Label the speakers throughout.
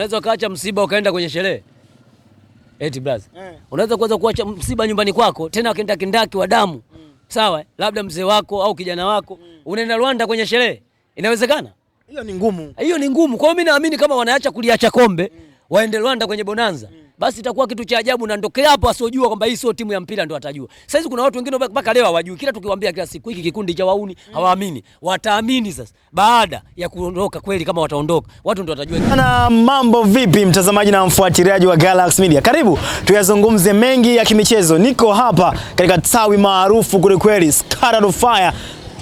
Speaker 1: Unaweza kaacha msiba ukaenda kwenye sherehe. Eti brother. Unaweza kuanza kuacha msiba nyumbani kwako tena ukaenda kindaki wa damu. Sawa? Labda mzee wako au kijana wako unaenda Rwanda kwenye sherehe. Inawezekana?
Speaker 2: Hiyo ni ngumu.
Speaker 1: Hiyo ni ngumu. Kwa hiyo mimi naamini kama wanaacha kuliacha kombe waende Rwanda kwenye bonanza. Basi itakuwa kitu cha ajabu na ndokea hapo asiojua kwamba hii sio timu ya mpira ndo atajua. Sasa hizi kuna watu wengine mpaka leo hawajui. Kila tukiwaambia kila siku hiki kikundi cha wauni hawaamini. Wataamini sasa baada ya kuondoka kweli, kama wataondoka watu ndo watajua.
Speaker 2: Na mambo vipi mtazamaji na mfuatiliaji wa Galaxy Media? Karibu tuyazungumze mengi ya kimichezo. Niko hapa katika tawi maarufu kule kweli, Scarlet of Fire,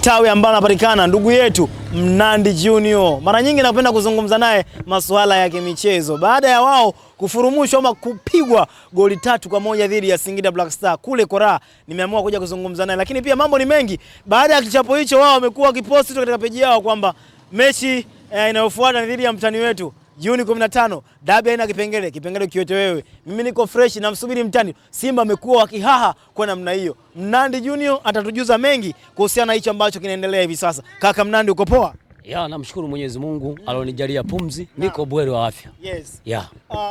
Speaker 2: tawi ambalo anapatikana ndugu yetu Mnandi Junior. Mara nyingi napenda kuzungumza naye masuala ya kimichezo. Baada ya wao kufurumushwa ama kupigwa goli 3-1 dhidi ya Singida Black Star kule Kora, nimeamua kuja kuzungumza naye. Lakini pia mambo ni mengi. Baada ya kichapo hicho, wao wamekuwa wakiposti katika peji yao kwamba mechi inayofuata ni dhidi ya mtani wetu Juni 15, dabi haina kipengele kiote wewe. Mimi niko fresh na msubiri mtani. Simba amekuwa wakihaha kwa namna hiyo. Mnandi Junior atatujuza mengi kuhusiana na hicho ambacho kinaendelea hivi sasa. Kaka Mnandi, uko poa?
Speaker 1: Ya, namshukuru Mwenyezi Mungu alonijalia pumzi, niko bweri wa afya.
Speaker 2: Yes.
Speaker 1: Ya.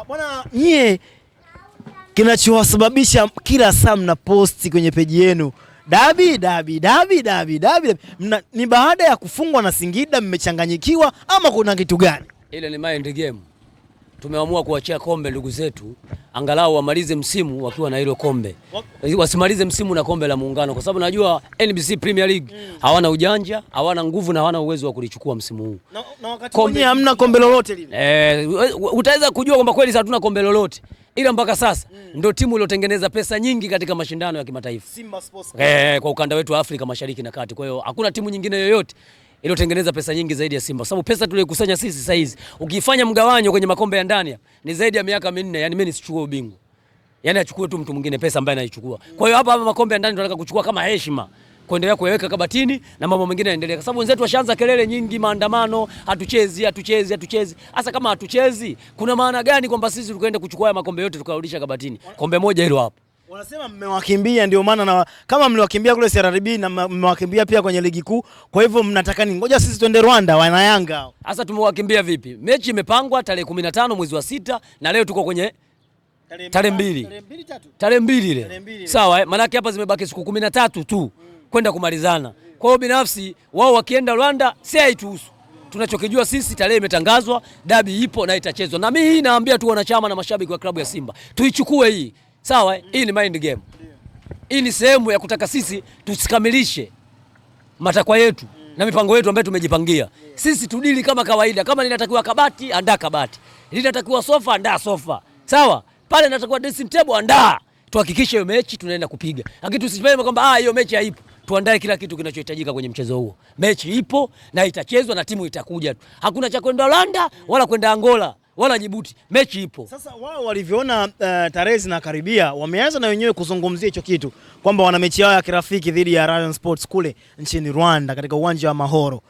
Speaker 2: Bwana, nyie kinachowasababisha kila saa mna posti kwenye peji yenu dabi. Ni baada ya kufungwa na Singida mmechanganyikiwa ama kuna kitu gani?
Speaker 1: Ile ni mind game. Tumeamua kuachia kombe ndugu zetu, angalau wamalize msimu wakiwa na hilo kombe. Wasimalize msimu na kombe la Muungano, kwa sababu najua NBC Premier League hawana ujanja, hawana nguvu na hawana uwezo wa kulichukua msimu huu.
Speaker 2: Na wakati kombe hamna kombe lolote lile.
Speaker 1: Utaweza kujua kwamba kweli hatuna kombe lolote. Ila mpaka sasa ndio timu iliyotengeneza pesa nyingi katika mashindano ya kimataifa.
Speaker 2: Simba Sports.
Speaker 1: Kwa ukanda wetu wa Afrika Mashariki na Kati. Kwa hiyo hakuna timu nyingine yoyote iliyotengeneza pesa nyingi zaidi ya Simba. Sababu pesa tuliyokusanya sisi sasa hizi, ukifanya mgawanyo kwenye makombe ya ndani ni zaidi ya miaka 4. Yani mimi nisichukue ubingwa. Yani achukue tu mtu mwingine pesa ambaye anaichukua. Kwa hiyo hapa makombe ya ndani tunataka kuchukua kama heshima, kuendelea kuweka kabatini na mambo mengine yaendelee. Kwa sababu wenzetu washaanza kelele nyingi, maandamano, hatuchezi. Hasa kama hatuchezi, kuna maana gani kwamba sisi tukaenda kuchukua makombe yote tukarudisha kabatini? Kombe moja hilo hapo.
Speaker 2: Wanasema mmewakimbia, ndio maana na kama mliwakimbia kule CRDB na mmewakimbia pia kwenye ligi kuu. Kwa hivyo mnataka nini? Ngoja sisi tuende Rwanda, wana Yanga.
Speaker 1: Sasa tumewakimbia vipi? Mechi imepangwa tarehe 15 mwezi wa 6 na leo tuko kwenye tarehe 2. Tarehe 2 ile. Sawa, maana yake hapa zimebaki siku 13 tu kwenda kumalizana. Kwa hiyo binafsi wao wakienda Rwanda si haituhusu. Tunachokijua sisi, tarehe imetangazwa, dabi ipo na itachezwa. Na mimi hii naambia tu wanachama na mashabiki wa klabu ya Simba, tuichukue hii. Sawa, hii ni mind game. Hii ni sehemu ya kutaka sisi tusikamilishe matakwa yetu na mipango yetu ambayo tumejipangia. Sisi tudili kama kawaida. Kama linatakiwa kabati, andaa kabati. Linatakiwa sofa, andaa sofa. Sawa? Pale linatakiwa dressing table, andaa. Tuhakikishe hiyo mechi tunaenda kupiga. Lakini tusipende kwamba hiyo mechi haipo. Tuandae kila kitu kinachohitajika kwenye mchezo huo. Mechi ipo na itachezwa na timu itakuja tu. Hakuna cha kwenda Rwanda wala kwenda Angola wala Djibouti. Mechi ipo.
Speaker 2: Sasa wao walivyoona tarehe zinakaribia, wameanza na wenyewe kuzungumzia hicho kitu kwamba wana mechi yao ya kirafiki dhidi ya Rayon Sports kule nchini Rwanda katika uwanja wa Mahoro.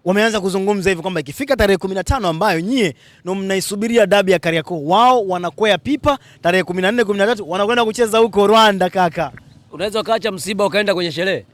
Speaker 2: Wameanza kuzungumza hivyo kwamba ikifika tarehe 15 ambayo nyie ndio mnaisubiria dabi ya Kariakoo, wao wanakwea pipa tarehe 14, 13 wanakwenda kucheza huko Rwanda. Kaka,
Speaker 1: unaweza kaacha msiba ukaenda kwenye sherehe?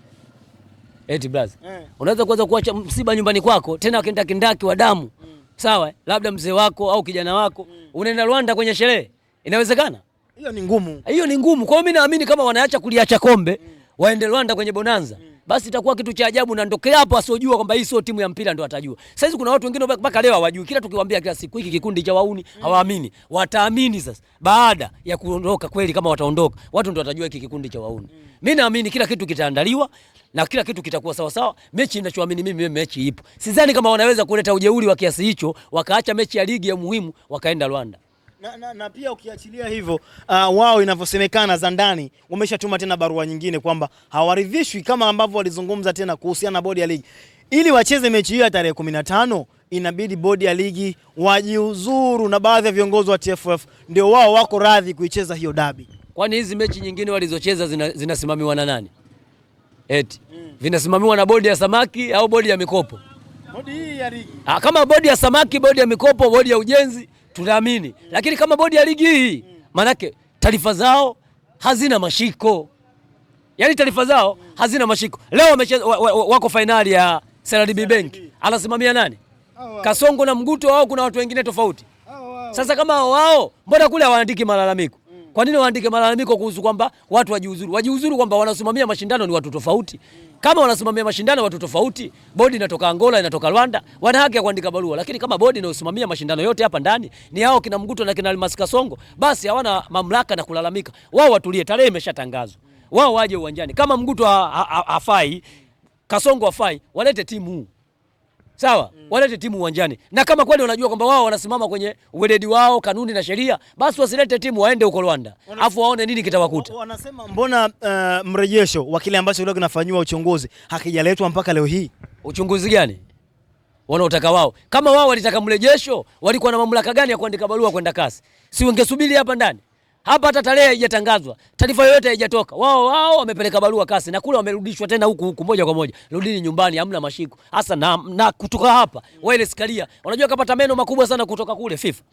Speaker 1: Eti brother. Unaweza kuanza kuacha msiba nyumbani kwako tena ukaenda kindaki wa damu. Sawa, labda mzee wako au kijana wako unaenda Rwanda kwenye sherehe. Inawezekana?
Speaker 2: Hiyo ni ngumu.
Speaker 1: Hiyo ni ngumu. Kwa hiyo mimi naamini kama wanaacha kuliacha kombe waende Rwanda kwenye bonanza, basi itakuwa kitu cha ajabu na ndokea hapo asiojua kwamba hii sio timu ya mpira ndo atajua. Sasa hizi kuna watu wengine mpaka leo hawajui. Kila tukiwaambia kila siku hiki kikundi cha wauni hawaamini. Wataamini sasa baada ya kuondoka kweli, kama wataondoka watu ndo watajua hiki kikundi cha wauni. Mimi naamini kila kitu kitaandaliwa na kila kitu kitakuwa sawa sawa. Mechi ninachoamini mimi, mechi ipo. Sidhani kama wanaweza kuleta ujeuri wa kiasi hicho wakaacha mechi ya ligi ya muhimu wakaenda Rwanda.
Speaker 2: Na pia ukiachilia hivyo wao inavyosemekana za ndani wameshatuma tena barua nyingine kwamba hawaridhishwi kama ambavyo walizungumza tena kuhusiana na bodi ya ligi. Ili wacheze mechi hiyo tarehe 15 inabidi bodi ya ligi wajiuzuru na baadhi ya viongozi wa TFF ndio wao wako radhi kuicheza hiyo dabi.
Speaker 1: Kwani hizi mechi nyingine walizocheza zinasimamiwa na nani? Eti vinasimamiwa na bodi ya samaki au bodi ya mikopo?
Speaker 2: Bodi hii ya ligi.
Speaker 1: Kama bodi ya samaki, bodi ya mikopo, bodi ya ujenzi tunaamini. Lakini kama bodi ya ligi hii, manake taarifa zao hazina mashiko. Yaani taarifa zao hazina mashiko. Leo wako finali ya CRDB Bank. Anasimamia nani? Kasongo na Mguto au kuna watu wengine tofauti? Sasa kama wao, mbona kule hawaandiki malalamiko? Kwa nini waandike malalamiko kuhusu kwamba watu wajiuzuru? Wajiuzuru kwamba wanasimamia mashindano ni watu tofauti. Kama wanasimamia mashindano watu tofauti, bodi inatoka Angola, inatoka Rwanda, wana haki ya kuandika barua. Lakini kama bodi inayosimamia mashindano yote hapa ndani ni hao kina Mguto na kina Almas Kasongo, basi hawana mamlaka na kulalamika. Wao watulie, tarehe imeshatangazwa. Wao waje uwanjani. Kama Mguto hafai, Kasongo hafai, walete timu. Sawa, walete timu uwanjani. Na kama kweli wanajua kwamba wao wanasimama kwenye uweledi wao, kanuni na sheria, basi wasilete timu, waende huko Rwanda. Afu waone nini kitawakuta.
Speaker 2: Wanasema mbona mrejesho wa kile ambacho leo kinafanywa uchunguzi hakijaletwa mpaka leo hii?
Speaker 1: Uchunguzi gani wanaotaka wao? Kama wao walitaka mrejesho, walikuwa na mamlaka gani ya kuandika barua kwenda kasi? Si wangesubiri hapa ndani? Hapa hata tarehe haijatangazwa, taarifa yoyote haijatoka. Wao wamepeleka barua kasi na kule wamerudishwa tena huku moja kwa moja. Rudini nyumbani, hamna mashiko. Hasa na kutoka hapa, wale Skaria. Unajua kapata meno makubwa sana kutoka kule FIFA.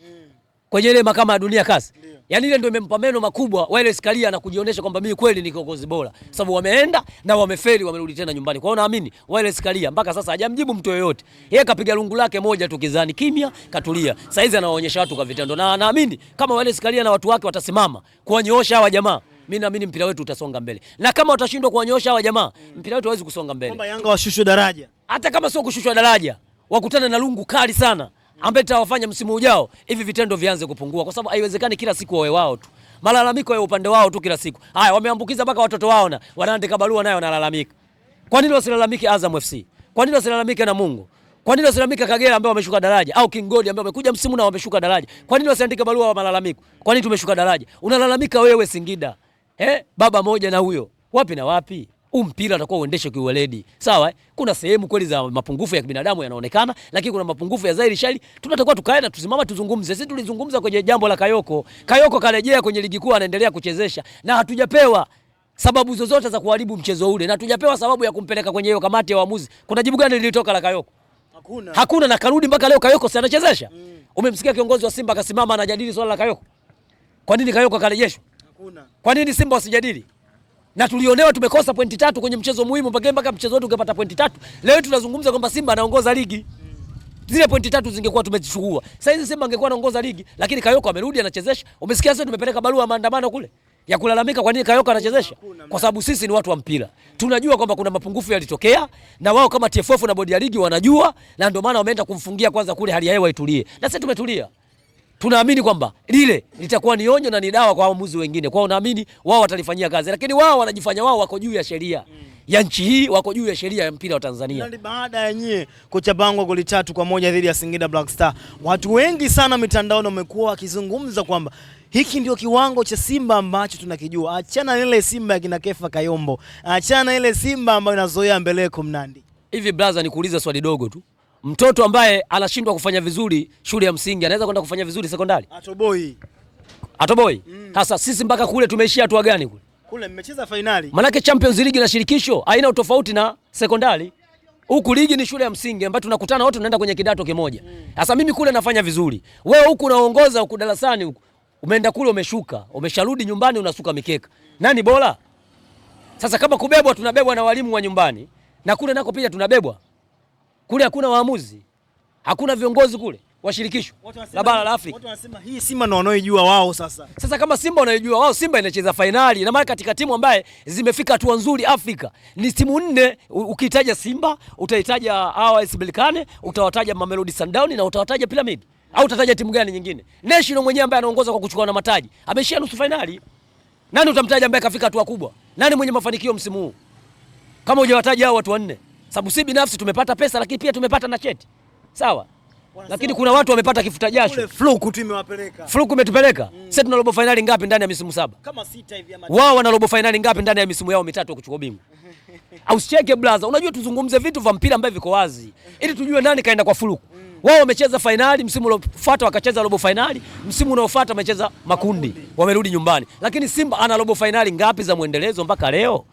Speaker 1: Kwenye ile mahakama ya dunia kasi. Yaani ile ndio imempa meno makubwa wale Skaria na kujionyesha kwamba mimi kweli ni kiongozi bora. Sababu wameenda na wamefeli, wamerudi tena nyumbani. Kwa hiyo naamini wale Skaria mpaka sasa hajamjibu mtu yoyote. Yeye kapiga lungu lake moja tu kizani, kimya, katulia. Sasa hizi anawaonyesha watu kwa vitendo. Na naamini kama wale Skaria na watu wake watasimama kuwanyoosha hawa jamaa, mimi naamini mpira wetu utasonga mbele. Na kama watashindwa kuwanyoosha hawa jamaa, mpira wetu hawezi kusonga mbele.
Speaker 2: Kwamba Yanga washushwe daraja.
Speaker 1: Hata kama sio kushushwa daraja, wakutane na lungu kali sana ambaye tawafanya msimu ujao hivi vitendo vianze kupungua, kwa sababu haiwezekani kila siku wawe wao tu. Malalamiko ya upande wao tu kila siku. Haya, wameambukiza mpaka watoto wao na wanaandika barua nayo wanalalamika. Kwa nini wasilalamike Azam FC? Kwa nini wasilalamike Namungo? Kwa nini wasilalamike Kagera ambao wameshuka daraja, au King Gold ambao wamekuja msimu na wameshuka daraja? Kwa nini wasiandike barua wa malalamiko? Kwa nini tumeshuka daraja? Unalalamika wewe Singida. Baba moja na huyo. Wapi na wapi? Mpira utakuwa uendeshe kiuweledi. Sawa? Kuna sehemu kweli za mapungufu ya kibinadamu yanaonekana, lakini kuna mapungufu ya Zairi Shali. Tunatakiwa tukae na tusimama tuzungumze. Sisi tulizungumza kwenye jambo la Kayoko. Kayoko karejea kwenye ligi kuu, anaendelea kuchezesha na hatujapewa sababu zozote za kuharibu mchezo ule, na hatujapewa sababu ya kumpeleka kwenye hiyo kamati ya waamuzi. Kuna jibu gani lilitoka la Kayoko? Hakuna, na karudi mpaka leo Kayoko si anachezesha. Umemsikia kiongozi wa Simba akasimama anajadili swala la Kayoko? Kwa nini Kayoko karejeshwa? Hakuna. Kwa nini Simba wasijadili? Na tulionewa, tumekosa pointi 3 kwenye mchezo muhimu, mpaka mchezo wetu ungepata pointi 3. Leo tunazungumza kwamba Simba anaongoza ligi. Zile pointi 3 zingekuwa tumechukua. Sasa hizi Simba angekuwa anaongoza ligi, lakini Kayoko amerudi anachezesha. Umesikia sasa tumepeleka barua maandamano kule ya kulalamika kwa nini Kayoko anachezesha? Kwa sababu sisi ni watu wa mpira. Tunajua kwamba kuna mapungufu yalitokea, na wao kama TFF na bodi ya ligi wanajua, na ndio maana wameenda kumfungia kwanza kule hali ya hewa itulie. Na sisi tumetulia. Tunaamini kwamba lile litakuwa ni onyo na ni dawa kwa waamuzi wengine. Kwao naamini wao watalifanyia kazi. Lakini wao wanajifanya wao wako juu ya sheria ya nchi hii, wako juu ya sheria ya mpira wa Tanzania.
Speaker 2: Na baada ya nyie kuchapangwa goli 3-1 dhidi ya Singida Black Star, watu wengi sana mitandaoni wamekuwa wakizungumza kwamba hiki ndio kiwango cha Simba ambacho tunakijua. Achana na ile Simba ya kina Kefa Kayombo. Achana na ile Simba ambayo inazoea Mbeleko Mnandi. Hivi
Speaker 1: brother, nikuulize swali dogo tu. Mtoto ambaye anashindwa kufanya vizuri shule ya msingi anaweza kwenda kufanya vizuri sekondari? Atoboi. Sasa sisi mpaka kule tumeishia hatua gani kule?
Speaker 2: Kule mmecheza finali.
Speaker 1: Manake Champions League na shirikisho haina utofauti na sekondari. Huku ligi ni shule ya msingi ambayo tunakutana wote tunaenda kwenye kidato kimoja. Sasa mimi kule nafanya vizuri. Wewe huku unaongoza huku darasani huku. Umeenda kule umeshuka, umesharudi nyumbani unasuka mikeka. Nani bora? Sasa kama kubebwa tunabebwa na walimu wa nyumbani, na kule nako pia tunabebwa. Kule hakuna waamuzi. Hakuna viongozi kule wa shirikisho la bara la Afrika.
Speaker 2: Watu wanasema hii Simba ndio wanaojua wao sasa.
Speaker 1: Sasa kama Simba wanaojua wao, Simba inacheza finali. Na maana katika timu ambaye zimefika hatua nzuri Afrika ni timu 4. Ukitaja Simba, utahitaja AS Berkane, utawataja Mamelodi Sundowns na utawataja Pyramid. Au utataja timu gani nyingine? National mwenyewe ambaye anaongoza kwa kuchukua na mataji ameshia nusu finali. Nani utamtaja ambaye kafika hatua kubwa? Nani mwenye mafanikio msimu huu? Kama hujawataja hao watu 4. Sababu si binafsi tumepata pesa, lakini pia tumepata na cheti. Sawa? Lakini kuna watu wamepata kifuta jasho.
Speaker 2: Kule Fluku tu imewapeleka.
Speaker 1: Fluku imetupeleka. Sisi tuna robo finali ngapi ndani ya misimu 7?
Speaker 2: Kama 6 hivi ama.
Speaker 1: Wao wana robo finali ngapi ndani ya misimu yao 3 kuchukua bingwa? Au cheke blaza. Unajua tuzungumze vitu vya mpira ambavyo viko wazi ili tujue nani kaenda kwa Fluku. Wao wamecheza finali, msimu unaofuata wakacheza robo finali, msimu unaofuata wamecheza makundi, wamerudi nyumbani. Lakini Simba ana robo finali ngapi za muendelezo mpaka leo?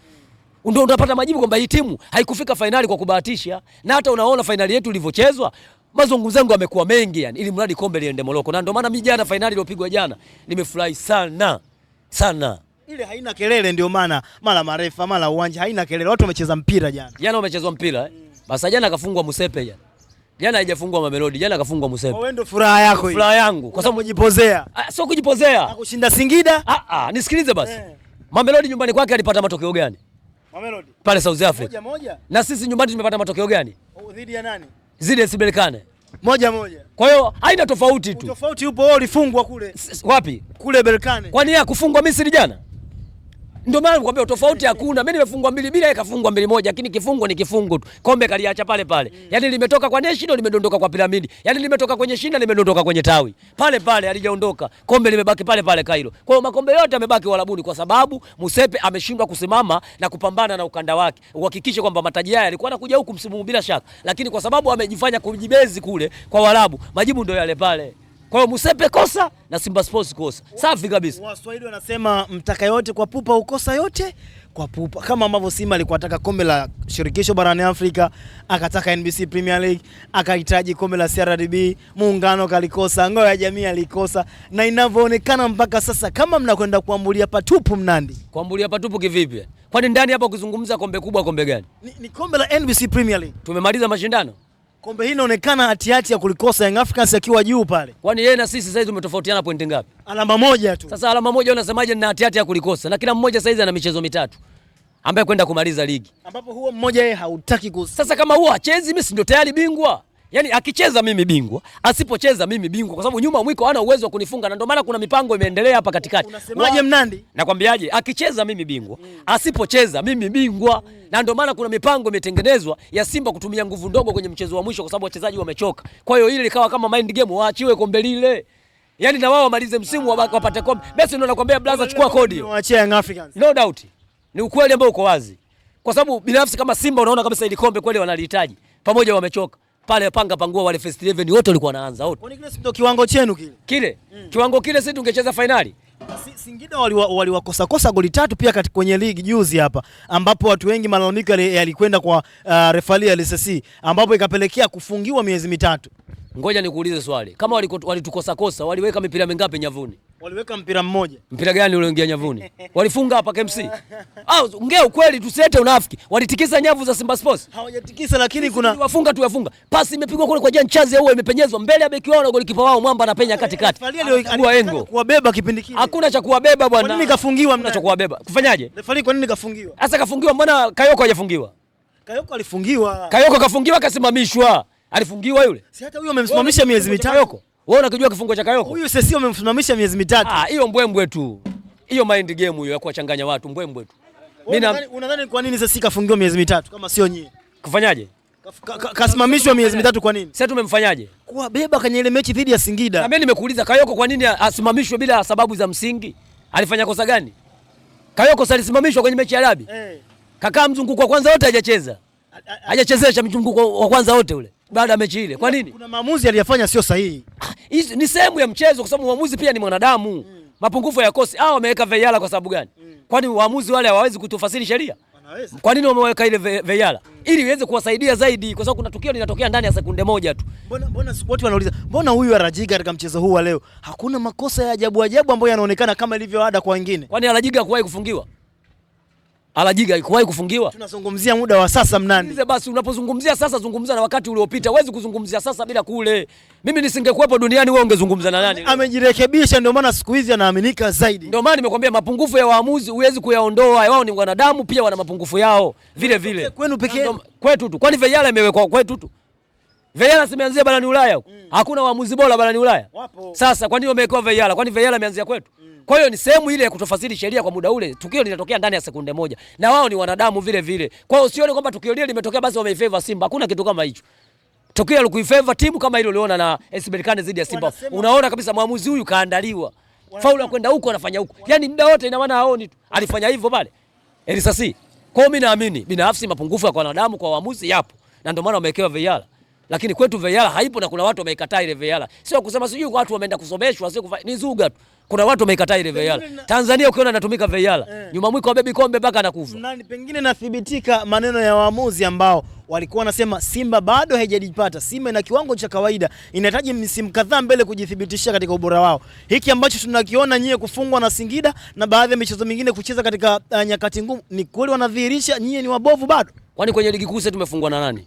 Speaker 1: Ndio unapata majibu kwamba hii timu haikufika finali kwa kubahatisha. Na hata unaona finali yetu ilivyochezwa, mazungumzo yangu yamekuwa mengi yani, ili mradi kombe liende Moroko. Na ndio maana mimi jana finali iliyopigwa jana nimefurahi sana sana.
Speaker 2: Ile haina kelele, ndio maana mara marefa mara uwanja haina kelele. Watu wamecheza mpira jana.
Speaker 1: Jana wamechezwa mpira Basi jana akafungwa Musepe jana. Jana haijafungwa Mamelodi, jana kafungwa Musepe.
Speaker 2: Wewe ndio furaha yako hii.
Speaker 1: Furaha yangu kwa sababu
Speaker 2: kujipozea.
Speaker 1: Sio kujipozea.
Speaker 2: Kushinda Singida?
Speaker 1: Nisikilize basi. Mamelodi nyumbani kwake alipata matokeo gani?
Speaker 2: Mamelodi.
Speaker 1: Pale South Africa.
Speaker 2: 1-1.
Speaker 1: Na sisi nyumbani tumepata matokeo gani?
Speaker 2: Dhidi ya nani?
Speaker 1: Zidi ya AS Berkane.
Speaker 2: 1-1.
Speaker 1: Kwa hiyo haina tofauti tu.
Speaker 2: Tofauti upo, wewe ulifungwa kule.
Speaker 1: Wapi?
Speaker 2: Kule Berkane.
Speaker 1: Kwani yeye kufungwa Misri jana? Ndio maana nikwambia tofauti hakuna. Mimi nimefungwa 2 bila, yeye kafungwa 2-1, lakini kifungo ni kifungo tu. Kombe kaliacha pale pale. Yaani limetoka kwa National limedondoka kwa Piramidi. Yaani limetoka kwenye Shinda limedondoka kwenye Tawi. Pale pale halijaondoka. Kombe limebaki pale pale Cairo. Kwa hiyo makombe yote yamebaki Warabuni kwa sababu Musepe ameshindwa kusimama na kupambana na ukanda wake. Uhakikishe kwamba mataji haya yalikuwa yanakuja huku msimu huu bila shaka. Lakini kwa sababu amejifanya kujibezi kule kwa Waarabu, majibu ndio yale pale. Kwa hiyo Musepe kosa na Simba Sports kosa. Safi kabisa.
Speaker 2: Waswahili wanasema mtaka yote kwa pupa ukosa yote kwa pupa. Kama ambavyo Simba alikuwa anataka kombe la shirikisho barani Afrika, akataka NBC Premier League, akahitaji kombe la CRDB, muungano kalikosa, ngao ya jamii alikosa, na inavyoonekana mpaka sasa kama mnakwenda kuambulia patupu Mnandi.
Speaker 1: Kuambulia patupu kivipi? Kwani ndani hapa ukizungumza kombe kubwa kombe gani?
Speaker 2: Ni kombe la NBC Premier League.
Speaker 1: Tumemaliza mashindano.
Speaker 2: Kombe hili inaonekana hatihati ya kulikosa Young Africans akiwa juu pale.
Speaker 1: Kwani yeye na sisi sasa hizi tumetofautiana pointi ngapi?
Speaker 2: Alama moja tu.
Speaker 1: Sasa alama moja unasemaje na hatihati ya kulikosa? Na kila mmoja sasa hizi ana michezo mitatu ambaye kwenda kumaliza ligi.
Speaker 2: Ambapo huo mmoja yeye hautaki kusa.
Speaker 1: Sasa kama huo hachezi mimi si ndio tayari bingwa? Yaani akicheza mimi bingwa, asipocheza mimi bingwa kwa sababu nyuma mwiko hana uwezo wa kunifunga na ndio maana kuna mipango imeendelea hapa katikati.
Speaker 2: Unasemaje Mnandi?
Speaker 1: Nakwambiaje? Akicheza mimi bingwa, asipocheza mimi bingwa. Na ndio maana kuna mipango imetengenezwa ya Simba kutumia nguvu ndogo kwenye mchezo wa mwisho kwa sababu wachezaji wamechoka. Kwa hiyo ile ikawa kama mind game, waachiwe kombe lile. Yaani na wao wamalize msimu wapate kombe. Basi ndio nakwambia brother, chukua kodi.
Speaker 2: Waachie Young Africans.
Speaker 1: No doubt. Ni ukweli ambao uko wazi. Kwa sababu binafsi kama Simba unaona kabisa ile kombe kweli wanalihitaji. Pamoja wamechoka. Pale panga pangua wale first 11 wote walikuwa wanaanza wote.
Speaker 2: Kwa nini kile sio kiwango chenu kile?
Speaker 1: Kiwango kile sisi tungecheza finali.
Speaker 2: Singida waliwakosa kosa goli 3 pia kwenye ligi juzi hapa ambapo watu wengi malalamiko yalikwenda kwa refali LSC ambapo ikapelekea kufungiwa miezi 3.
Speaker 1: Ngoja nikuulize swali. Kama walitukosa kosa, waliweka mipira mingapi nyavuni?
Speaker 2: Waliweka mpira mmoja.
Speaker 1: Mpira gani ule ungia nyavuni? Walifunga hapa KMC. Ongea ukweli tusiete unafiki. Walitikisa nyavu za Simba Sports?
Speaker 2: Hawajatikisa lakini kuna
Speaker 1: wafunga tu yafunga. Pasi imepigwa kule kwa Jean Chazi au imepenyezwa mbele ya beki wao na golikipa wao Mwamba anapenya katikati.
Speaker 2: Alikuwa kuwabeba kipindi kile.
Speaker 1: Hakuna cha kuwabeba bwana.
Speaker 2: Kwa nini kafungiwa?
Speaker 1: Hakuna cha kuwabeba. Kufanyaje?
Speaker 2: Refali kwa nini kafungiwa?
Speaker 1: Sasa kafungiwa, mbona Kayoko hajafungiwa?
Speaker 2: Kayoko alifungiwa.
Speaker 1: Kayoko kafungiwa kasimamishwa. Alifungiwa yule.
Speaker 2: Si hata huyo amemsimamisha miezi 3.
Speaker 1: Wewe unakijua kifungo cha Kayoko?
Speaker 2: Huyu sisi amemsimamisha miezi 3.
Speaker 1: Hiyo mbwembwe tu. Hiyo mind game hiyo ya kuwachanganya watu, mbwembwe tu.
Speaker 2: Mimi unadhani kwa nini sisi kafungiwa miezi 3 kama sio nyinyi?
Speaker 1: Kufanyaje?
Speaker 2: Kasimamishwa miezi 3 kwa nini?
Speaker 1: Sasa tumemfanyaje?
Speaker 2: Kuwabeba kwenye ile mechi dhidi ya Singida.
Speaker 1: Na mimi nimekuuliza Kayoko kwa nini asimamishwe bila sababu za msingi? Alifanya kosa gani? Kayoko alisimamishwa kwenye mechi ya Dabi. Kakaa mzunguko wa kwanza wote hajacheza. Hajachezesha mzunguko wa kwanza wote ule baada ya mechi ile. Kwa nini?
Speaker 2: Kuna maamuzi aliyafanya sio sahihi.
Speaker 1: Hizi ni sehemu ya mchezo kwa sababu muamuzi pia ni mwanadamu. Mapungufu ya kosi. Wameweka VAR kwa sababu gani? Kwani waamuzi wale hawawezi kutufasiri sheria? Wanaweza. Kwa nini wameweka ile VAR? Ili iweze kuwasaidia zaidi kwa sababu kuna tukio linatokea ndani ya sekunde moja tu.
Speaker 2: Mbona watu wanauliza, mbona huyu Arajiga katika mchezo huu wa leo hakuna makosa ya ajabu ambayo yanaonekana kama ilivyo ada kwa wengine?
Speaker 1: Kwani Arajiga hakuwahi kufungiwa? Alajiga ikuwahi kufungiwa?
Speaker 2: Tunazungumzia muda wa sasa Mnandi.
Speaker 1: Sasa basi unapozungumzia sasa zungumza na wakati uliopita. Huwezi kuzungumzia sasa bila kule. Mimi nisingekuepo duniani wewe ungezungumza na nani?
Speaker 2: Amejirekebisha ndio maana siku hizi anaaminika zaidi.
Speaker 1: Ndio maana nimekwambia mapungufu ya waamuzi huwezi kuyaondoa. Wao ni wanadamu pia wana mapungufu yao vile vile.
Speaker 2: Kwenu pekee
Speaker 1: kwetu tu. Kwani VAR imewekwa kwetu tu? VAR simeanzia barani Ulaya huko. Hakuna waamuzi bora barani Ulaya.
Speaker 2: Wapo.
Speaker 1: Sasa kwa nini wamewekwa VAR? Kwani VAR imeanzia kwetu? Kwa hiyo ni sehemu ile ya kutofasiri sheria kwa muda ule. Tukio linatokea ndani ya sekunde moja. Na wao ni wanadamu vile vile. Kwa hiyo usione kwamba tukio lile limetokea basi wameifavor Simba. Hakuna kitu kama hicho. Tukio la kuifavor timu kama hilo uliona na AS Berkane dhidi ya Simba. Unaona kabisa mwamuzi huyu kaandaliwa. Faulu kwenda huko anafanya huko. Yaani muda wote ina maana haoni tu. Alifanya hivyo pale. Elisasi. Kwa hiyo mimi naamini binafsi mapungufu ya wanadamu kwa waamuzi yapo. Na ndio maana wamewekewa VAR. Lakini kwetu VAR haipo na kuna watu wameikataa ile VAR. Sio kusema sijui watu wameenda kusomeshwa, sio ni zuga tu. Kuna watu wameikataa ile VAR. Tanzania ukiona inatumika VAR, nyuma mwiko wabebi kombe mpaka anakufa.
Speaker 2: Nani pengine nathibitika maneno ya waamuzi ambao walikuwa wanasema Simba bado haijajipata. Simba ina kiwango cha kawaida, inahitaji misimu kadhaa mbele kujithibitisha katika ubora wao. Hiki ambacho tunakiona nyie kufungwa na Singida na baadhi ya michezo mingine kucheza katika nyakati ngumu, ni kweli wanadhihirisha nyie ni wabovu bado?
Speaker 1: Kwani kwenye ligi kuu sasa tumefungwa na nani?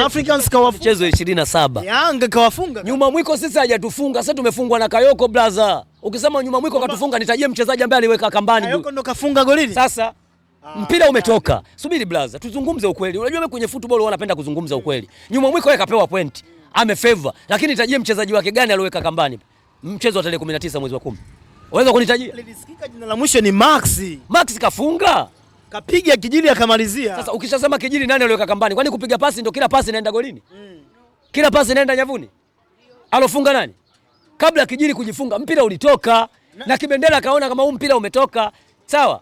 Speaker 2: Africans kawafunga
Speaker 1: mchezo 27.
Speaker 2: Yanga kawafunga.
Speaker 1: Nyuma mwiko sisi hajatufunga. Sasa tumefungwa na Kayoko brother. Ukisema nyuma mwiko katufunga nitajie mchezaji ambaye aliweka kambani.
Speaker 2: Kayoko ndo kafunga golini.
Speaker 1: Sasa mpira umetoka. Subiri brother, tuzungumze ukweli. Unajua mimi kwenye football wanapenda kuzungumza ukweli. Nyuma mwiko yeye kapewa point. Amefavor. Lakini nitajie mchezaji wake gani aliweka kambani? Mchezo wa tarehe 19 mwezi wa 10. Unaweza kunitajia?
Speaker 2: Nilisikika jina la mwisho ni Max.
Speaker 1: Max kafunga.
Speaker 2: Kapiga kijili akamalizia.
Speaker 1: Sasa ukishasema kijili nani aliweka kambani? Kwani kupiga pasi ndio kila pasi inaenda golini? Kila pasi inaenda nyavuni? Alofunga nani? Kabla kijili kujifunga mpira ulitoka na Kibendera kaona kama huu mpira umetoka. Sawa?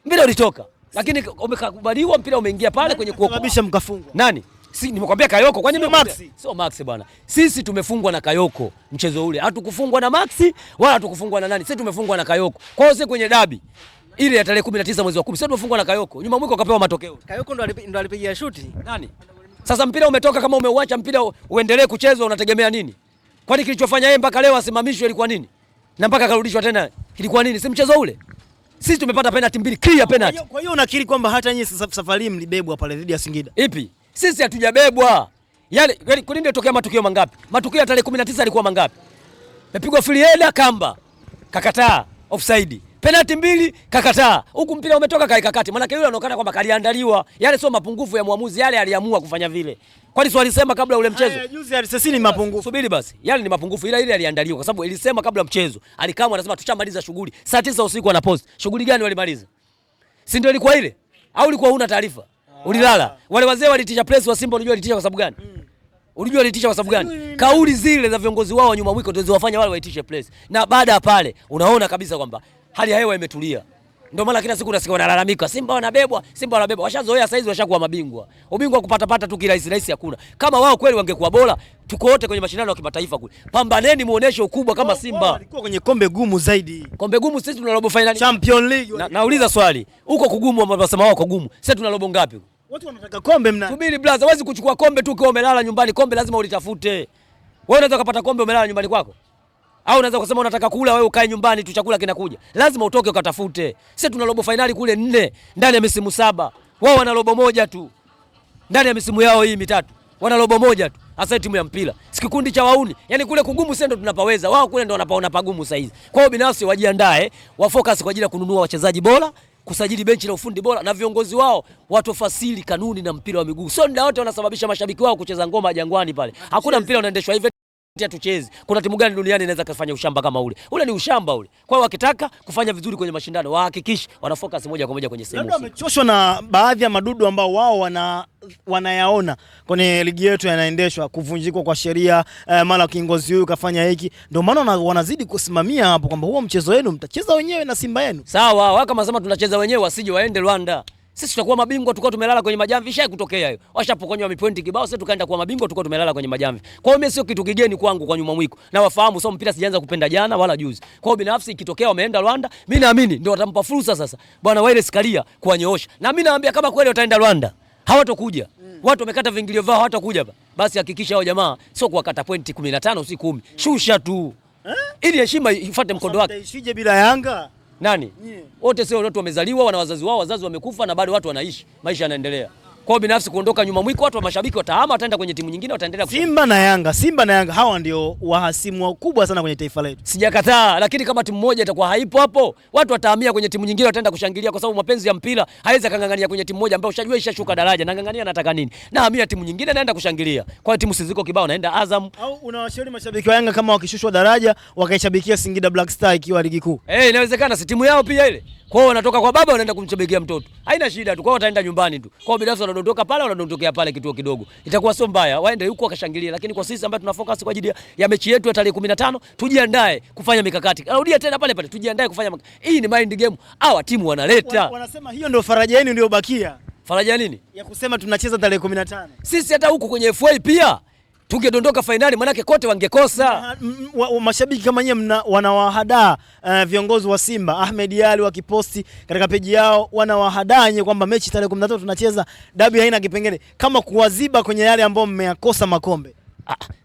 Speaker 1: Mpira ulitoka. Lakini umekubaliwa mpira umeingia pale kwenye kuokoa.
Speaker 2: Sababisha mkafungwa.
Speaker 1: Nani? Si nimekwambia Kayoko. Kwani
Speaker 2: mimi Max?
Speaker 1: Sio Max bwana. Sisi tumefungwa na Kayoko mchezo ule. Hatukufungwa na Max wala hatukufungwa na nani. Sisi tumefungwa na Kayoko. Kwa hiyo sisi kwenye dabi ile ya tarehe 19 mwezi wa 10 sisi tumefungwa na Kayoko. Nyuma mwiko kapewa matokeo.
Speaker 3: Kayoko ndo alipigia shuti.
Speaker 1: Nani? Sasa mpira umetoka, kama umeuacha mpira uendelee kuchezwa unategemea nini? Kwani kilichofanya yeye mpaka leo asimamishwe ilikuwa nini? Na mpaka karudishwa tena ilikuwa nini? Si mchezo ule? Sisi tumepata penalty mbili, clear penalty.
Speaker 2: Kwa hiyo unakiri kwamba hata nyinyi safari mlibebwa pale dhidi ya Singida?
Speaker 1: Ipi? Sisi hatujabebwa. Yale kwa nini ndio matukio mangapi? Matukio ya tarehe 19 yalikuwa mangapi? Mepigwa free header kamba. Kakataa offside. Penalty mbili kakataa. Huku mpira umetoka kaika kati. Maana yule anaonekana kwamba kaliandaliwa. Yale sio mapungufu ya muamuzi, yale aliamua kufanya vile. Kwani swali sema kabla ule mchezo?
Speaker 2: Juzi alisema ni mapungufu.
Speaker 1: Subiri basi. Yale ni mapungufu, ila ile aliandaliwa kwa sababu ilisema kabla mchezo. Alikamwa anasema tushamaliza shughuli. Saa 9 usiku ana post. Shughuli gani walimaliza? Si ndio ilikuwa ile? Au ulikuwa huna taarifa? Ulilala. Wale wazee walitisha press wa Simba, unajua walitisha kwa sababu gani? Unajua walitisha kwa sababu gani? Kauli zile za viongozi wao nyuma mwiko ndio ziwafanya wale waitishe press. Na baada ya pale unaona kabisa kwamba hali ya hewa imetulia. Ndio maana kila siku unasikia wanalalamika Simba wanabebwa, Simba wanabebwa. Washazoea saizi, washakuwa mabingwa. Ubingwa kupata pata tu kirahisi rahisi hakuna. Kama wao kweli wangekuwa bora, tuko wote kwenye mashindano ya kimataifa kule. Pambaneni muoneshe ukubwa kama Simba.
Speaker 2: Walikuwa kwenye kombe gumu zaidi.
Speaker 1: Kombe gumu sisi tuna robo finali.
Speaker 2: Champion League.
Speaker 1: Nauliza swali. Huko kugumu ambao wanasema wao kugumu. Sisi tuna robo ngapi?
Speaker 2: Watu wanataka kombe mna.
Speaker 1: Subiri brother, huwezi kuchukua kombe tu ukiwa umelala nyumbani. Kombe lazima ulitafute. Wewe unaweza kupata kombe umelala nyumbani kwako? Au unaweza kusema unataka kula wewe ukae nyumbani tu chakula kinakuja. Lazima utoke ukatafute. Sisi tuna robo finali kule 4 ndani ya misimu 7. Wao wana robo moja tu. Ndani ya misimu yao hii mitatu. Wana robo moja tu. Hasa timu ya mpira. Si kikundi cha wauni. Yaani kule kugumu sisi ndo tunapaweza. Wao kule ndo wanapaona pagumu sasa hizi. Kwa hiyo binafsi wajiandae, wafocus kwa ajili ya kununua wachezaji bora, kusajili benchi la ufundi bora na viongozi wao watofasili kanuni na mpira wa miguu. Sio ndio wote wanasababisha mashabiki wao kucheza ngoma Jangwani pale. Hakuna mpira unaendeshwa hivyo. Tucheze. Kuna timu gani duniani inaweza kufanya ushamba kama ule? Ule ni ushamba ule. Kwa hiyo wakitaka kufanya vizuri kwenye mashindano, wahakikishe wanafocus moja kwa moja kwenye sehemu.
Speaker 2: Labda wamechoshwa na baadhi ya madudu ambao wao wanayaona kwenye ligi yetu yanaendeshwa, kuvunjika kwa sheria, mara kiongozi huyu kafanya hiki. Ndio maana wanazidi kusimamia hapo kwamba huo mchezo wenu mtacheza wenyewe na Simba yenu.
Speaker 1: Sawa, wao kama sema tunacheza wenyewe, wasije waende Rwanda. Sisi tutakuwa mabingwa tukao tumelala kwenye majamvi, ishai kutokea hiyo. Washapokonywa mipointi kibao, sisi tukaenda kuwa mabingwa tukao tumelala kwenye majamvi. Kwa hiyo mimi sio kitu kigeni kwangu kwa nyuma mwiko. Na wafahamu sio mpira sijaanza kupenda jana wala juzi. Kwa hiyo binafsi ikitokea wameenda Rwanda, mimi naamini ndio watampa fursa sasa Bwana Wallace Karia kuwanyoosha. Na mimi naambia kama kweli wataenda Rwanda, hawatokuja. Watu wamekata vingilio vao hawatakuja hapa. Basi hakikisha hao jamaa sio kuwakata pointi 15 si 10. Shusha tu. Ili heshima ifuate mkondo wake.
Speaker 2: Itaishije bila Yanga?
Speaker 1: Nani? Wote sio watu wamezaliwa, wana wazazi wao, wazazi wamekufa na bado watu wanaishi. Maisha yanaendelea. Kwa hiyo binafsi kuondoka nyuma mwiko, watu wa mashabiki watahama, wataenda kwenye timu nyingine, wataendelea
Speaker 2: Simba na Yanga hawa ndio wahasimu wakubwa sana kwenye taifa letu.
Speaker 1: Sijakataa, lakini kama timu moja itakuwa haipo hapo, watu watahamia kwenye timu nyingine, wataenda kushangilia kwa sababu mapenzi ya mpira haiwezi kangangania kwenye timu moja ambayo ushajua ishashuka daraja. Na ngangania nataka nini? Na hamia timu nyingine naenda kushangilia. Kwa hiyo timu siziko kibao naenda Azam.
Speaker 2: Au unawashauri mashabiki wa Yanga kama wakishushwa daraja wakaishabikia Singida Black Star ikiwa ligi kuu?
Speaker 1: Inawezekana, si timu yao pia ile. Kwa hiyo wanatoka kwa baba wanaenda kumchabikia mtoto. Haina shida tu. Kwa hiyo wataenda nyumbani tu. Kwa hiyo binafsi wanadondoka pale, wanadondokea pale kituo kidogo. Itakuwa sio mbaya. Waende huko wakashangilia, lakini kwa sisi ambao tuna focus kwa ajili ya mechi yetu ya tarehe 15, tujiandae kufanya mikakati. Narudia tena pale pale, tujiandae kufanya hii ni mind game. Hawa timu wanaleta.
Speaker 2: Wanasema hiyo ndio faraja yenu ndio bakia.
Speaker 1: Faraja nini?
Speaker 2: Ya kusema tunacheza tarehe 15.
Speaker 1: Sisi hata huko kwenye FA pia tungedondoka finali, manake kote wangekosa.
Speaker 2: Mashabiki kama nyinyi wanawahadaa viongozi wa Simba. Ahmed Ali wakiposti katika peji yao wanawahadaa nyinyi kwamba mechi tarehe 13 tunacheza, dabi haina kipengele, kama kuwaziba kwenye yale ambayo mmeyakosa makombe.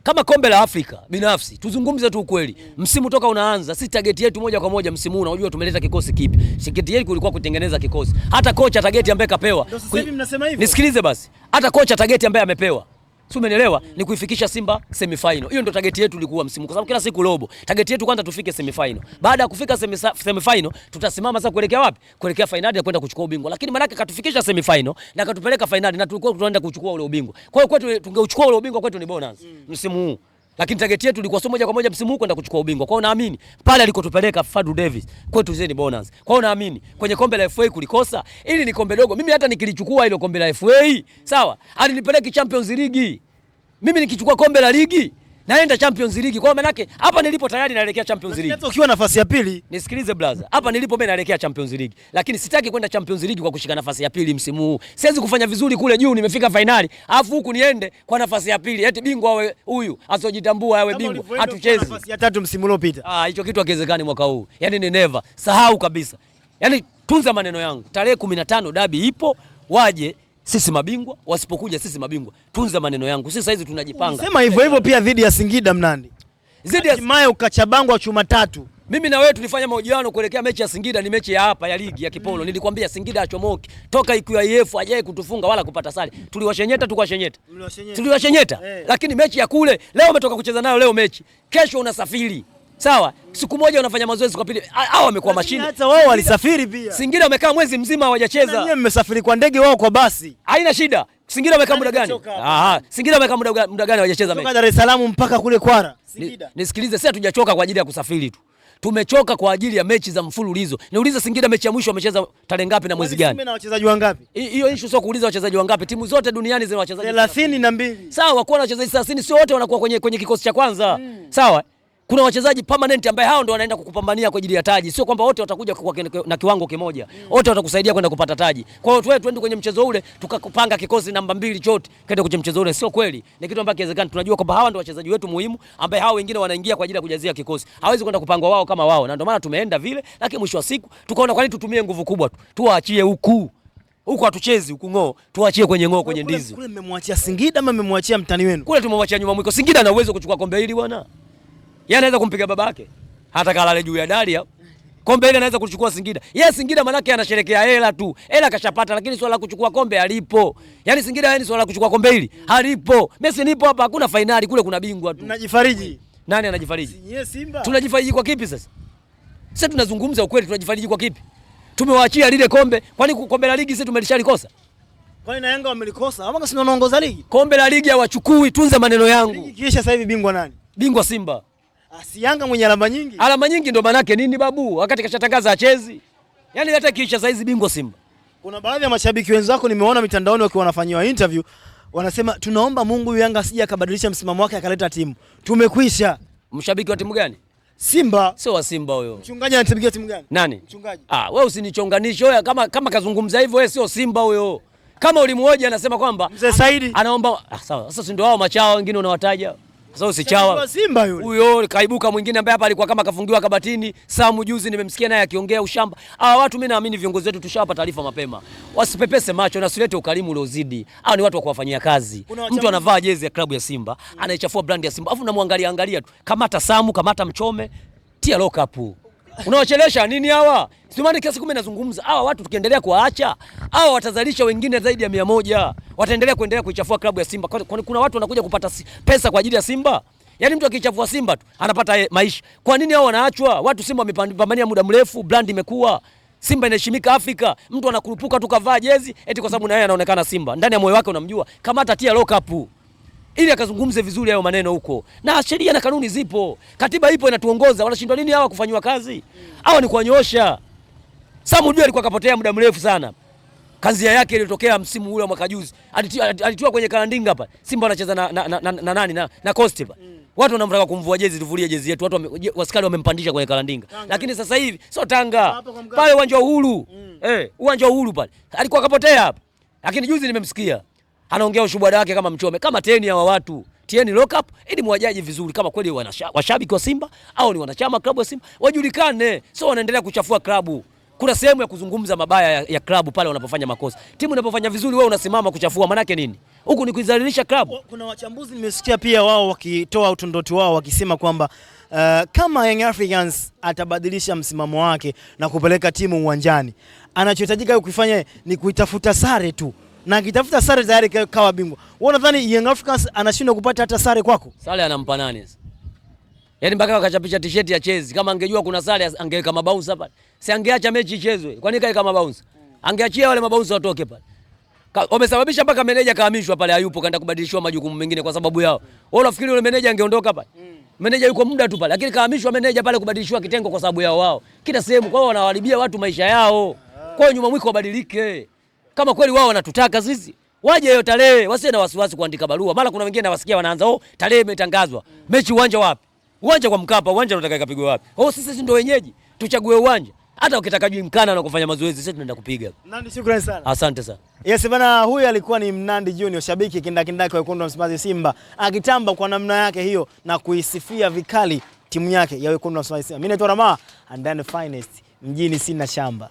Speaker 1: Kama kombe la Afrika binafsi tuzungumze tu ukweli. Msimu toka unaanza, sisi target yetu moja kwa moja msimu huu, unajua tumeleta kikosi kipi? Target yetu kulikuwa kutengeneza kikosi. Hata kocha target ambaye kapewa.
Speaker 2: Ndio sasa hivi mnasema hivyo.
Speaker 1: Nisikilize basi. Hata kocha target ambaye amepewa Si umeelewa? Ni kuifikisha Simba semi final. Hiyo ndio target yetu ilikuwa msimu. Kwa sababu kila siku robo. Target yetu kwanza tufike semi final. Baada ya kufika semi final, tutasimama sasa kuelekea wapi? Kuelekea finali na kwenda kuchukua ubingwa. Lakini maana yake katufikisha semi final na katupeleka finali na tulikuwa tunaenda kuchukua ule ubingwa. Kwa hiyo kwetu tungeuchukua ule ubingwa kwetu ni bonus msimu huu. Lakini target yetu ilikuwa sio moja kwa moja msimu huu kwenda kuchukua ubingwa. Kwa hiyo naamini pale alikotupeleka Fadlu Davis kwetu zile ni bonus. Kwa hiyo naamini kwenye kombe la FA kulikosa, ili ni kombe dogo. Mimi hata nikilichukua ile kombe la FA, sawa? Alinipeleka Champions League. Mimi nikichukua kombe la ligi naenda Champions League. Kwa maana yake hapa nilipo tayari naelekea Champions League.
Speaker 2: Hata ukiwa nafasi ya pili,
Speaker 1: nisikilize brother. Hapa nilipo mimi naelekea Champions League. Lakini sitaki kwenda Champions League kwa kushika nafasi ya pili msimu huu. Siwezi kufanya vizuri kule juu nimefika finali, alafu huku niende kwa nafasi ya pili. Eti bingwa awe huyu, asojitambua awe bingwa. Hatuchezi.
Speaker 2: Nafasi ya 3 msimu uliopita.
Speaker 1: Hicho kitu hakiwezekani mwaka huu. Yaani ni never. Sahau kabisa. Yaani tunza maneno yangu. Tarehe 15 dabi ipo, waje sisi mabingwa, wasipokuja sisi mabingwa. Tunza maneno yangu. Sisi saizi tunajipanga.
Speaker 2: Sema hivyo hivyo pia dhidi ya Singida Mnandi. Zidi ya Mayo ukachabangwa chuma 3.
Speaker 1: Mimi na wewe tulifanya mahojiano kuelekea mechi ya Singida, ni mechi ya hapa ya ligi ya Kipolo. Nilikwambia Singida achomoki. Toka IQIF hajaye kutufunga wala kupata sare. Tuliwashenyeta tukawashenyeta. Tuliwashenyeta. Lakini mechi ya kule leo umetoka kucheza nayo leo mechi. Kesho unasafiri. Sawa? Siku moja unafanya mazoezi kwa pili. Hao wamekuwa mashine.
Speaker 2: Hata wao walisafiri pia.
Speaker 1: Singida wamekaa mwezi mzima hawajacheza.
Speaker 2: Nyinyi mmesafiri kwa ndege, wao kwa basi.
Speaker 1: Haina shida. Singida wamekaa muda gani? Singida wamekaa muda gani hawajacheza mechi?
Speaker 2: Kutoka Dar es Salaam mpaka kule Kwara.
Speaker 1: Singida. Nisikilize, sisi hatujachoka kwa ajili ya kusafiri tu. Tumechoka kwa ajili ya mechi za mfululizo. Niulize Singida mechi ya mwisho wamecheza tarehe ngapi na mwezi gani?
Speaker 2: Na wachezaji wangapi?
Speaker 1: Hiyo issue sio kuuliza wachezaji wangapi. Timu zote duniani zina wachezaji
Speaker 2: 32.
Speaker 1: Sawa, kwa wachezaji 30 sio wote wanakuwa kwenye kikosi cha kwanza. Sawa? Kuna wachezaji permanent ambao hao ndio wanaenda kukupambania kwa ajili ya taji. Sio kwamba wote watakuja na kiwango kimoja. Wote watakusaidia kwenda kupata taji. Kwa hiyo wewe twende kwenye mchezo ule tukapanga kikosi namba 2 chote kwenda kwenye mchezo ule. Sio kweli. Ni kitu ambacho kiwezekana. Tunajua kwamba hawa ndio wachezaji wetu muhimu ambao hao wengine wanaingia kwa ajili ya kujazia kikosi. Hawezi kwenda kupangwa wao kama wao. Na ndio maana tumeenda vile, lakini mwisho wa siku tukaona kwa nini tutumie nguvu kubwa tu. Tuwaachie huku. Huko hatuchezi huku ng'oo. Tuachie kwenye ng'oo kwenye ndizi.
Speaker 2: Kule mmemwachia Singida ama mmemwachia mtani wenu?
Speaker 1: Kule tumemwachia nyuma mwiko. Singida ana uwezo kuchukua kombe hili bwana. Yeye anaweza kumpiga babake. Hata kalale juu ya dari hapo. Kombe ile anaweza kuchukua Singida. Yeye Singida manake anasherekea hela tu. Hela kashapata, lakini swala la kuchukua kombe halipo. Yaani Singida yani swala la kuchukua kombe hili halipo. Messi nipo hapa, hakuna finali, kule kuna bingwa tu.
Speaker 2: Mnajifariji.
Speaker 1: Nani anajifariji?
Speaker 2: Yeye Simba.
Speaker 1: Tunajifariji kwa kipi sasa? Sasa tunazungumza ukweli, tunajifariji kwa kipi? Tumewaachia lile kombe. Kwani kombe la ligi sisi tumelishalikosa?
Speaker 2: Kwani na Yanga wamelikosa? Ama si wanaongoza ligi?
Speaker 1: Kombe la ligi hawachukui, tunza maneno yangu.
Speaker 2: Ligi kisha sasa hivi bingwa nani?
Speaker 1: Bingwa Simba.
Speaker 2: Si Yanga mwenye alama nyingi.
Speaker 1: Alama nyingi ndo manake nini babu? Wakati kashatangaza achezi. Yaani hata kisha saizi bingwa Simba.
Speaker 2: Kuna baadhi ya mashabiki wenzako nimeona mitandaoni wakiwa wanafanyiwa interview, wanasema tunaomba Mungu Yanga asije akabadilisha msimamo wake akaleta timu. Tumekwisha.
Speaker 1: Mshabiki wa timu gani?
Speaker 2: Simba.
Speaker 1: Sio wa Simba huyo.
Speaker 2: Mchungaji anatibikia timu gani?
Speaker 1: Nani?
Speaker 2: Mchungaji.
Speaker 1: Wewe usinichonganishe wewe kama kazungumza hivyo, wewe sio Simba huyo. Kama ulimhoja anasema kwamba
Speaker 2: Mzee Saidi
Speaker 1: anaomba sawa. Sasa si ndio hao machawa wengine unawataja. Sasa usichawa.
Speaker 2: Simba yule.
Speaker 1: Huyo kaibuka mwingine ambaye hapa alikuwa kama kafungiwa kabatini. Samu juzi nimemsikia naye akiongea ushamba. Watu mimi naamini viongozi wetu tushawapa taarifa mapema. Wasipepese macho na usilete ukarimu uliozidi. Ni watu wa kuwafanyia kazi. Mtu anavaa jezi ya klabu ya Simba, anaichafua brand ya Simba. Afu namwangalia tu. Kamata Samu, kamata Mchome, tia lock up. Unawachelesha nini hawa? Simani kiasi kumbe nazungumza. Hawa watu tukiendelea kuwaacha, hawa watazalisha wengine zaidi ya 100. Wataendelea kuichafua klabu ya Simba. Kwani kuna watu wanakuja kupata pesa kwa ajili ya Simba? Yaani mtu akichafua Simba tu anapata maisha. Kwa nini hao wanaachwa? Watu Simba wamepambania muda mrefu, brand imekuwa. Simba inaheshimika Afrika. Mtu anakurupuka tu kavaa jezi eti kwa sababu na yeye anaonekana Simba. Ndani ya moyo wake unamjua. Kamata tia lock up. Ili akazungumze vizuri hayo maneno huko. Na sheria na kanuni zipo. Katiba ipo inatuongoza. Wanashindwa nini hawa kufanywa kazi? Hawa ni kuwanyoosha. Samu Jua alikuwa kapotea muda mrefu sana. Kanzia yake ilitokea msimu ule wa mwaka juzi. Alitiwa kwenye kalandinga hapa. Simba anacheza na nani na Coast hapa. Watu wanamtaka kumvua jezi, tuvulie jezi yetu. Watu waskari wamempandisha kwenye kalandinga. Lakini sasa hivi sio Tanga. Pale uwanja wa Uhuru. Uwanja wa Uhuru pale. Alikuwa kapotea hapa. Lakini juzi nimemsikia anaongea ushuhuda wake kama Mchome, kama teni hawa watu. Tieni lock up ili mwajaji vizuri kama kweli washabiki wa Simba au ni wanachama klabu ya Simba. Wajulikane, sio wanaendelea kuchafua klabu. Kuna sehemu ya kuzungumza mabaya ya klabu pale wanapofanya makosa. Timu inapofanya vizuri wewe unasimama kuchafua, maana yake nini? Huku ni kuidhalilisha klabu.
Speaker 2: Kuna wachambuzi nimesikia pia wao wakitoa utondoti wao wakisema kwamba kama Young Africans atabadilisha msimamo wake na kupeleka timu uwanjani, anachohitajika kufanya ni kuitafuta sare tu na akitafuta sare tayari kawa bingwa. Wewe unadhani Young Africans anashindwa kupata hata sare kwako?
Speaker 1: Sare anampa nani sasa? Yaani mpaka wakachapisha t-shirt ya Chelsea. Kama angejua kuna sare angeweka mabounce hapa. Si angeacha mechi ichezwe. Kwani kaika mabounce? Angeachia wale mabounce watoke pale. Wamesababisha mpaka meneja kahamishwa pale, hayupo, kaenda kubadilishwa majukumu mengine kwa sababu yao. Wewe unafikiri yule meneja angeondoka pale? Meneja yuko muda tu pale, lakini kahamishwa meneja pale kubadilishwa kitengo kwa sababu yao wao. Kila sehemu kwao wanawaharibia watu maisha yao. Kwa nyuma mwiko wabadilike. Kama kweli wao wanatutaka sisi, waje hiyo tarehe, wasiwe na wasiwasi kuandika barua. Mara kuna wengine nawasikia wanaanza, tarehe imetangazwa. Mechi uwanja wapi? Uwanja kwa Mkapa, uwanja unataka ikapigwe wapi? Sisi ndio wenyeji, tuchague uwanja. Hata ukitaka Mkana na kufanya mazoezi sisi tunaenda kupiga.
Speaker 2: Nandi, shukrani sana.
Speaker 1: Asante sana.
Speaker 2: Yes bana, huyu alikuwa ni Mnandi Junior, shabiki kindakindaki wa Wekundu wa Msimbazi Simba, akitamba kwa namna yake hiyo na kuisifia vikali timu yake ya Wekundu wa Msimbazi Simba. Mimi naitwa Rama and then finest mjini sina shamba.